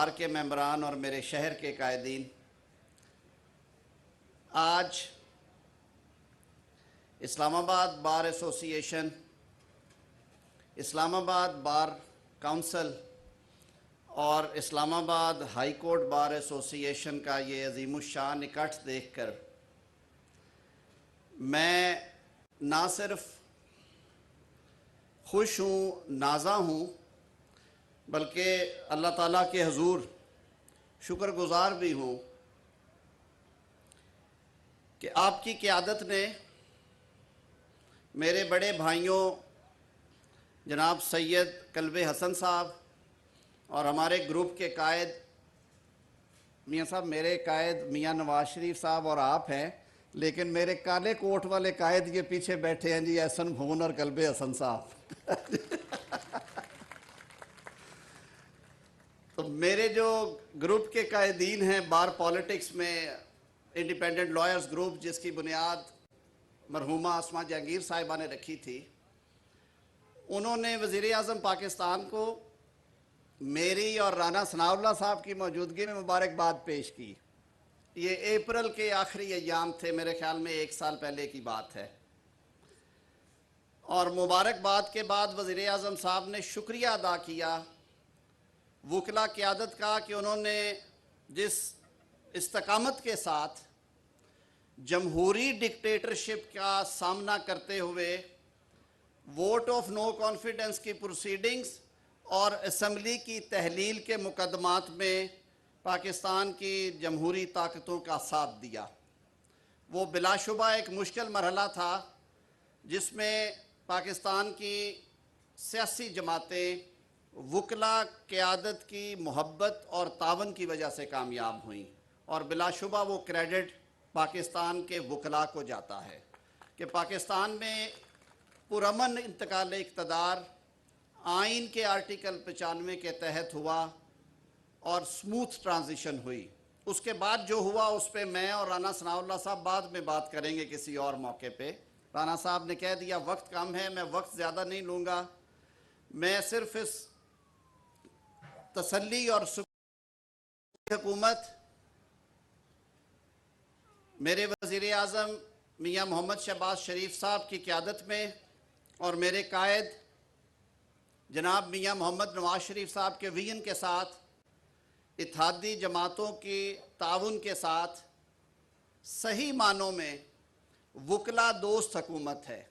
بار کے ممبران اور میرے شہر کے قائدین، آج اسلام آباد بار ایسوسی ایشن، اسلام آباد بار کونسل اور اسلام آباد ہائی کورٹ بار ایسوسی ایشن کا یہ عظیم الشان اکٹھ دیکھ کر میں نہ صرف خوش ہوں، نازا ہوں، بلکہ اللہ تعالیٰ کے حضور شکر گزار بھی ہوں کہ آپ کی قیادت نے میرے بڑے بھائیوں جناب سید کلب حسن صاحب اور ہمارے گروپ کے قائد میاں صاحب، میرے قائد میاں نواز شریف صاحب اور آپ ہیں، لیکن میرے کالے کوٹ والے قائد یہ پیچھے بیٹھے ہیں جی، احسن بھون اور کلب حسن صاحب۔ تو میرے جو گروپ کے قائدین ہیں بار پالیٹکس میں، انڈیپینڈنٹ لائرز گروپ جس کی بنیاد مرحومہ اسما جہانگیر صاحبہ نے رکھی تھی، انہوں نے وزیر اعظم پاکستان کو میری اور رانا ثناء اللہ صاحب کی موجودگی میں مبارکباد پیش کی۔ یہ اپریل کے آخری ایام تھے، میرے خیال میں 1 سال پہلے کی بات ہے، اور مبارکباد کے بعد وزیر اعظم صاحب نے شکریہ ادا کیا وکلا قیادت کا کہ انہوں نے جس استقامت کے ساتھ جمہوری ڈکٹیٹرشپ کا سامنا کرتے ہوئے ووٹ آف نو کانفیڈنس کی پروسیڈنگز اور اسمبلی کی تحلیل کے مقدمات میں پاکستان کی جمہوری طاقتوں کا ساتھ دیا۔ وہ بلا شبہ ایک مشکل مرحلہ تھا جس میں پاکستان کی سیاسی جماعتیں وکلا قیادت کی محبت اور تعاون کی وجہ سے کامیاب ہوئیں، اور بلا شبہ وہ کریڈٹ پاکستان کے وکلا کو جاتا ہے کہ پاکستان میں پرامن انتقال اقتدار آئین کے آرٹیکل 95 کے تحت ہوا اور سموتھ ٹرانزیشن ہوئی۔ اس کے بعد جو ہوا اس پہ میں اور رانا ثناء اللہ صاحب بعد میں بات کریں گے کسی اور موقع پہ۔ رانا صاحب نے کہہ دیا وقت کم ہے، میں وقت زیادہ نہیں لوں گا، میں صرف اس تسلی اور حکومت میرے وزیر اعظم میاں محمد شہباز شریف صاحب کی قیادت میں اور میرے قائد جناب میاں محمد نواز شریف صاحب کے ویژن کے ساتھ، اتحادی جماعتوں کی تعاون کے ساتھ صحیح معنوں میں وکلا دوست حکومت ہے۔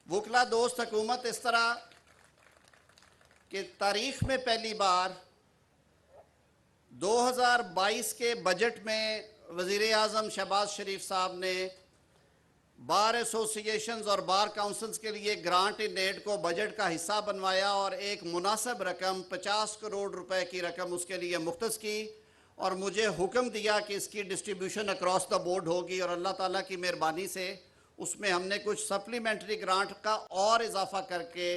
وکلا دوست حکومت اس طرح کہ تاریخ میں پہلی بار 2022 کے بجٹ میں وزیر اعظم شہباز شریف صاحب نے بار ایسوسی ایشنز اور بار کاؤنسلز کے لیے گرانٹ ان ایڈ کو بجٹ کا حصہ بنوایا اور ایک مناسب رقم 50 کروڑ روپے کی رقم اس کے لیے مختص کی، اور مجھے حکم دیا کہ اس کی ڈسٹریبیوشن اکراس دا بورڈ ہوگی، اور اللہ تعالیٰ کی مہربانی سے اس میں ہم نے کچھ سپلیمنٹری گرانٹ کا اور اضافہ کر کے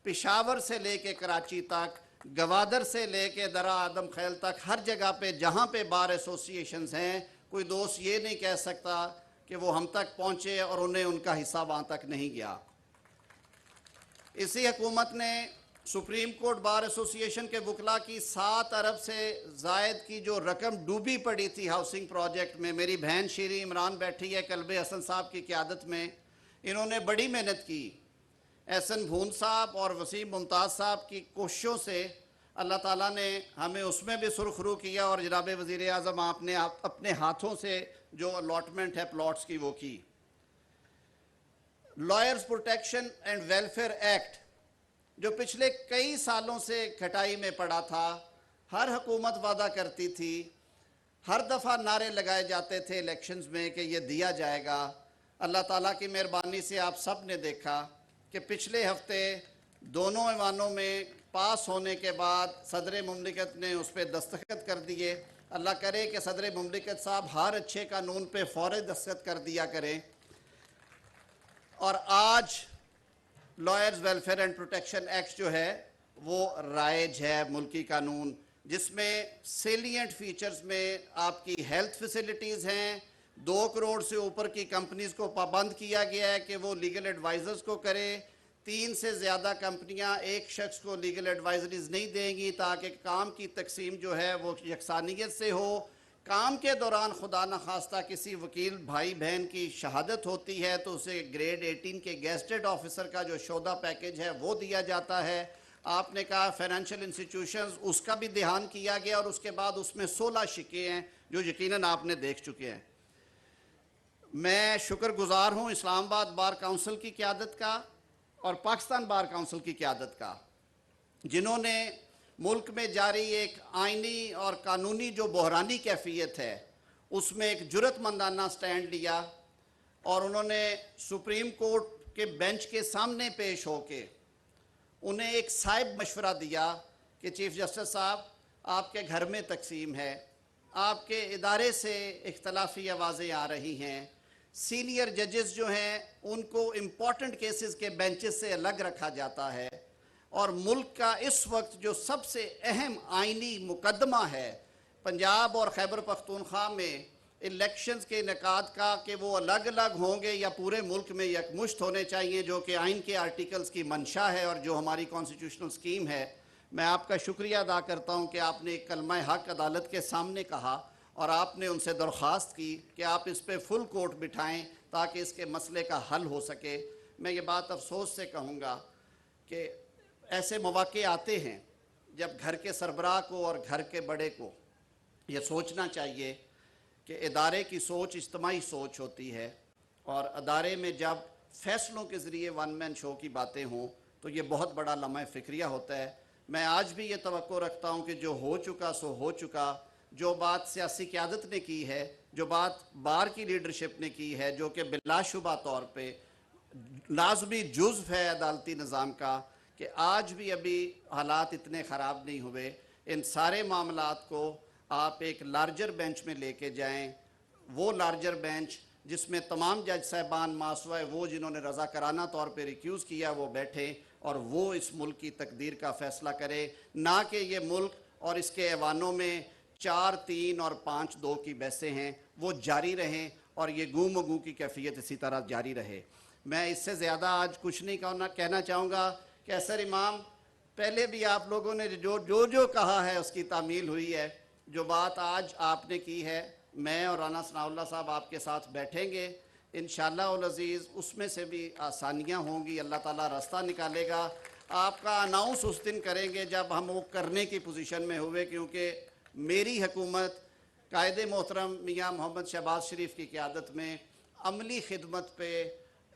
پشاور سے لے کے کراچی تک، گوادر سے لے کے درہ آدم خیل تک، ہر جگہ پہ جہاں پہ بار ایسوسی ایشنز ہیں، کوئی دوست یہ نہیں کہہ سکتا کہ وہ ہم تک پہنچے اور انہیں ان کا حصہ وہاں تک نہیں گیا۔ اسی حکومت نے سپریم کورٹ بار ایسوسی ایشن کے وکلا کی 7 ارب سے زائد کی جو رقم ڈوبی پڑی تھی ہاؤسنگ پروجیکٹ میں، میری بہن شیریں عمران بیٹھی ہے کلب حسن صاحب کی قیادت میں، انہوں نے بڑی محنت کی۔ احسن بھون صاحب اور وسیم ممتاز صاحب کی کوششوں سے اللہ تعالیٰ نے ہمیں اس میں بھی سرخ رو کیا، اور جناب وزیر اعظم آپ نے اپنے ہاتھوں سے جو الاٹمنٹ ہے پلاٹس کی وہ کی۔ Lawyers protection and welfare act جو پچھلے کئی سالوں سے کھٹائی میں پڑا تھا، ہر حکومت وعدہ کرتی تھی، ہر دفعہ نعرے لگائے جاتے تھے الیکشنز میں کہ یہ دیا جائے گا۔ اللہ تعالیٰ کی مہربانی سے آپ سب نے دیکھا کہ پچھلے ہفتے دونوں ایوانوں میں پاس ہونے کے بعد صدر مملکت نے اس پہ دستخط کر دیے۔ اللہ کرے کہ صدر مملکت صاحب ہر اچھے قانون پہ فوری دستخط کر دیا کریں، اور آج lawyers welfare and protection act جو ہے وہ رائج ہے ملکی قانون، جس میں سیلینٹ فیچرز میں آپ کی ہیلتھ فیسلٹیز ہیں۔ 2 کروڑ سے اوپر کی کمپنیز کو پابند کیا گیا ہے کہ وہ لیگل ایڈوائزرز کو کرے۔ 3 سے زیادہ کمپنیاں ایک شخص کو لیگل ایڈوائزریز نہیں دیں گی تاکہ کام کی تقسیم جو ہے وہ یکسانیت سے ہو۔ کام کے دوران خدا نخواستہ کسی وکیل بھائی بہن کی شہادت ہوتی ہے تو اسے گریڈ 18 کے گیزٹڈ آفیسر کا جو شودہ پیکج ہے وہ دیا جاتا ہے۔ آپ نے کہا فائنینشیل انسٹیٹیوشنز، اس کا بھی دھیان کیا گیا، اور اس کے بعد اس میں 16 شکے ہیں جو یقیناً آپ نے دیکھ چکے ہیں۔ میں شکر گزار ہوں اسلام آباد بار کونسل کی قیادت کا اور پاکستان بار کونسل کی قیادت کا، جنہوں نے ملک میں جاری ایک آئینی اور قانونی جو بحرانی کیفیت ہے اس میں ایک جرأت مندانہ سٹینڈ لیا، اور انہوں نے سپریم کورٹ کے بینچ کے سامنے پیش ہو کے انہیں ایک صائب مشورہ دیا کہ چیف جسٹس صاحب، آپ کے گھر میں تقسیم ہے، آپ کے ادارے سے اختلافی آوازیں آ رہی ہیں، سینئر ججز جو ہیں ان کو امپورٹنٹ کیسز کے بینچز سے الگ رکھا جاتا ہے، اور ملک کا اس وقت جو سب سے اہم آئینی مقدمہ ہے پنجاب اور خیبر پختونخوا میں الیکشنز کے انعقاد کا، کہ وہ الگ الگ ہوں گے یا پورے ملک میں یکمشت ہونے چاہیے، جو کہ آئین کے آرٹیکلز کی منشا ہے اور جو ہماری کانسٹیٹیوشنل سکیم ہے۔ میں آپ کا شکریہ ادا کرتا ہوں کہ آپ نے ایک کلمہ حق عدالت کے سامنے کہا، اور آپ نے ان سے درخواست کی کہ آپ اس پہ فل کورٹ بٹھائیں تاکہ اس کے مسئلے کا حل ہو سکے۔ میں یہ بات افسوس سے کہوں گا کہ ایسے مواقع آتے ہیں جب گھر کے سربراہ کو اور گھر کے بڑے کو یہ سوچنا چاہیے کہ ادارے کی سوچ اجتماعی سوچ ہوتی ہے، اور ادارے میں جب فیصلوں کے ذریعے ون مین شو کی باتیں ہوں تو یہ بہت بڑا لمحہ فکریہ ہوتا ہے۔ میں آج بھی یہ توقع رکھتا ہوں کہ جو ہو چکا سو ہو چکا، جو بات سیاسی قیادت نے کی ہے، جو بات بار کی لیڈرشپ نے کی ہے، جو کہ بلا شبہ طور پہ لازمی جزو ہے عدالتی نظام کا، کہ آج بھی ابھی حالات اتنے خراب نہیں ہوئے، ان سارے معاملات کو آپ ایک لارجر بینچ میں لے کے جائیں، وہ لارجر بینچ جس میں تمام جج صاحبان ماسوائے وہ جنہوں نے رضاکارانہ طور پہ ریکیوز کیا وہ بیٹھیں، اور وہ اس ملک کی تقدیر کا فیصلہ کرے، نہ کہ یہ ملک اور اس کے ایوانوں میں 4-3 اور 5-2 کی بحثیں ہیں وہ جاری رہیں، اور یہ گوں مگوں کی کیفیت اسی طرح جاری رہے۔ میں اس سے زیادہ آج کچھ نہیں کہنا چاہوں گا کہ اثر امام، پہلے بھی آپ لوگوں نے جو کہا ہے اس کی تعمیل ہوئی ہے۔ جو بات آج آپ نے کی ہے، میں اور رانا ثناء اللہ صاحب آپ کے ساتھ بیٹھیں گے انشاءاللہ العزیز، اس میں سے بھی آسانیاں ہوں گی، اللہ تعالیٰ راستہ نکالے گا۔ آپ کا اناؤنس اس دن کریں گے جب ہم وہ کرنے کی پوزیشن میں ہوئے، کیونکہ میری حکومت قائد محترم میاں محمد شہباز شریف کی قیادت میں عملی خدمت پہ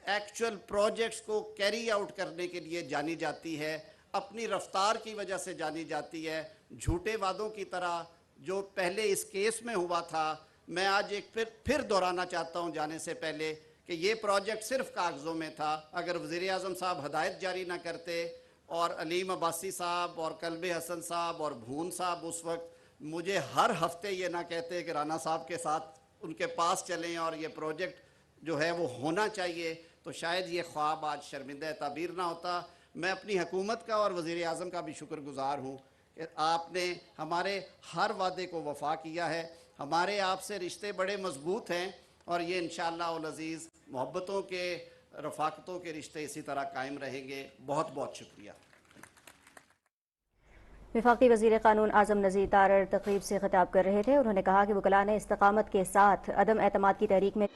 ایکچول پروجیکٹس کو کیری آؤٹ کرنے کے لیے جانی جاتی ہے، اپنی رفتار کی وجہ سے جانی جاتی ہے۔ جھوٹے وعدوں کی طرح جو پہلے اس کیس میں ہوا تھا، میں آج ایک پھر دہرانا چاہتا ہوں جانے سے پہلے کہ یہ پروجیکٹ صرف کاغذوں میں تھا۔ اگر وزیر اعظم صاحب ہدایت جاری نہ کرتے اور علیم عباسی صاحب اور کلب حسن صاحب اور بھون صاحب اس وقت مجھے ہر ہفتے یہ نہ کہتے کہ رانا صاحب کے ساتھ ان کے پاس چلیں اور یہ پروجیکٹ جو ہے وہ ہونا چاہیے، تو شاید یہ خواب آج شرمندہ تعبیر نہ ہوتا۔ میں اپنی حکومت کا اور وزیر اعظم کا بھی شکر گزار ہوں کہ آپ نے ہمارے ہر وعدے کو وفا کیا ہے۔ ہمارے آپ سے رشتے بڑے مضبوط ہیں، اور یہ انشاءاللہ العزیز محبتوں کے، رفاقتوں کے رشتے اسی طرح قائم رہیں گے۔ بہت بہت شکریہ۔ وفاقی وزیر قانون اعظم نذیر تارڑ تقریب سے خطاب کر رہے تھے۔ انہوں نے کہا کہ وکلاء نے استقامت کے ساتھ عدم اعتماد کی تحریک میں